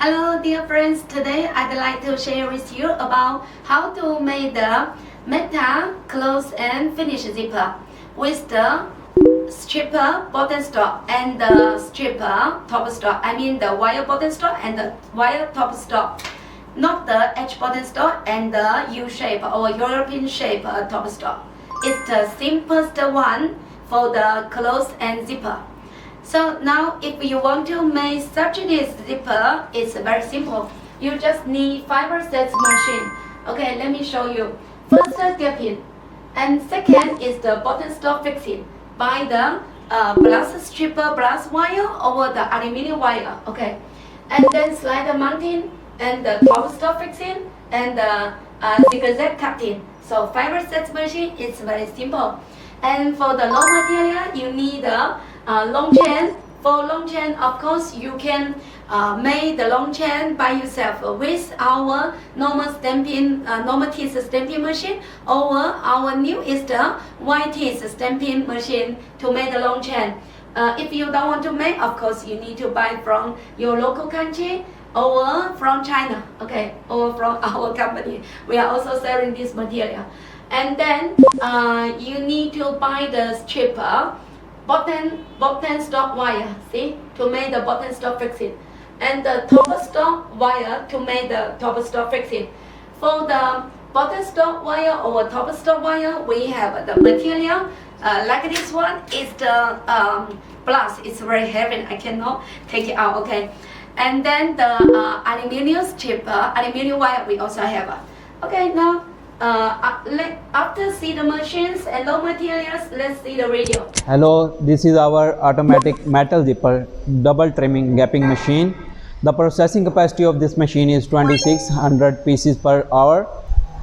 Hello dear friends, today I'd like to share with you about how to make the Meta close and finish zipper with the stripper bottom stop and the stripper top stop. I mean the wire bottom stop and the wire top stop, not the H bottom stop and the U shape or European shape top stop. It's the simplest one for the close and zipper. So now if you want to make such this zipper, it's very simple. You just need fiber sets machine. Okay, let me show you. First gapping, and second is the bottom stop fixing by the brass stripper brass wire over the aluminum wire. Okay, and then slider mounting and the top stop fixing and the zigzag cutting. So fiber sets machine is very simple. And for the long material, you need a long chain. For long chain, of course, you can make the long chain by yourself with our normal stamping, normal teeth stamping machine, or our newest white teeth stamping machine to make the long chain. If you don't want to make, of course, you need to buy from your local country or from China, okay, or from our company. We are also selling this material. And then you need to buy the stripper bottom stop wire, see, to make the bottom stop fixing, and the top stop wire to make the top stop fixing. For the bottom stop wire or top stop wire, we have the material like this one is the brass. It's very heavy, I cannot take it out, okay. And then the aluminum stripper, aluminum wire we also have. Okay, now after see the machines and raw materials, let's see the video. Hello, this is our automatic metal zipper double trimming gapping machine. The processing capacity of this machine is 2600 pieces per hour.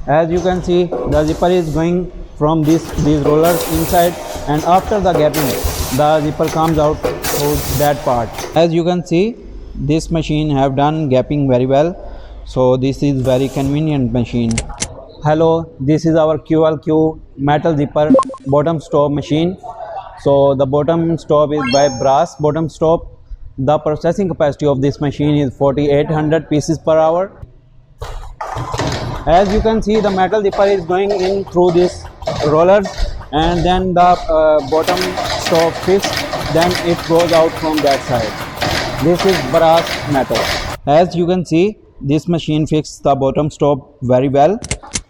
As you can see, the zipper is going from these rollers inside, and after the gapping, the zipper comes out through that part. As you can see, this machine have done gapping very well, so this is very convenient machine. Hello, this is our QLQ metal zipper bottom stop machine. So the bottom stop is by brass bottom stop. The processing capacity of this machine is 4800 pieces per hour. As you can see, the metal zipper is going in through these rollers, and then the bottom stop fixed, then it goes out from that side. This is brass metal. As you can see, this machine fixed the bottom stop very well.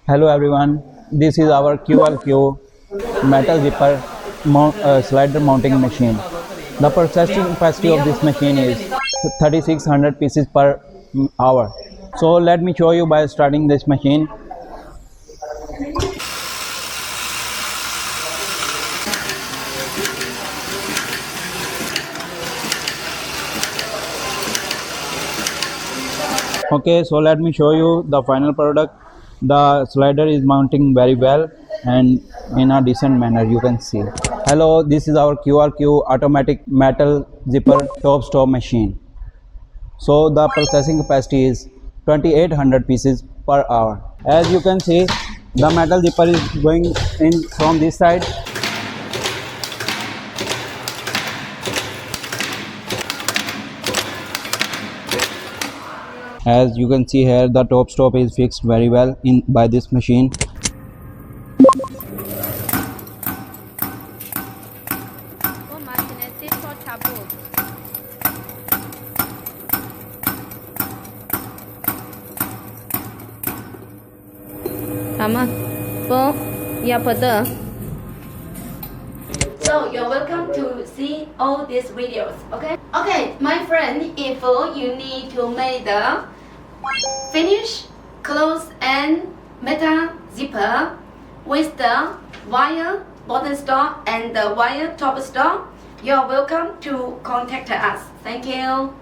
Hello everyone, this is our QLQ metal zipper slider mounting machine. The processing capacity of this machine is 3600 pieces per hour. So let me show you by starting this machine. Okay, so let me show you the final product. The slider is mounting very well and in a decent manner, you can see. Hello, this is our QRQ automatic metal zipper top stop machine. So the processing capacity is 2800 pieces per hour. As you can see, the metal zipper is going in from this side. As you can see here, the top stop is fixed very well by this machine. So you're welcome to see all these videos, okay? Okay, my friend, if you need to make the finish, close and meta zipper with the wire bottom stop and the wire top stop, you're welcome to contact us. Thank you.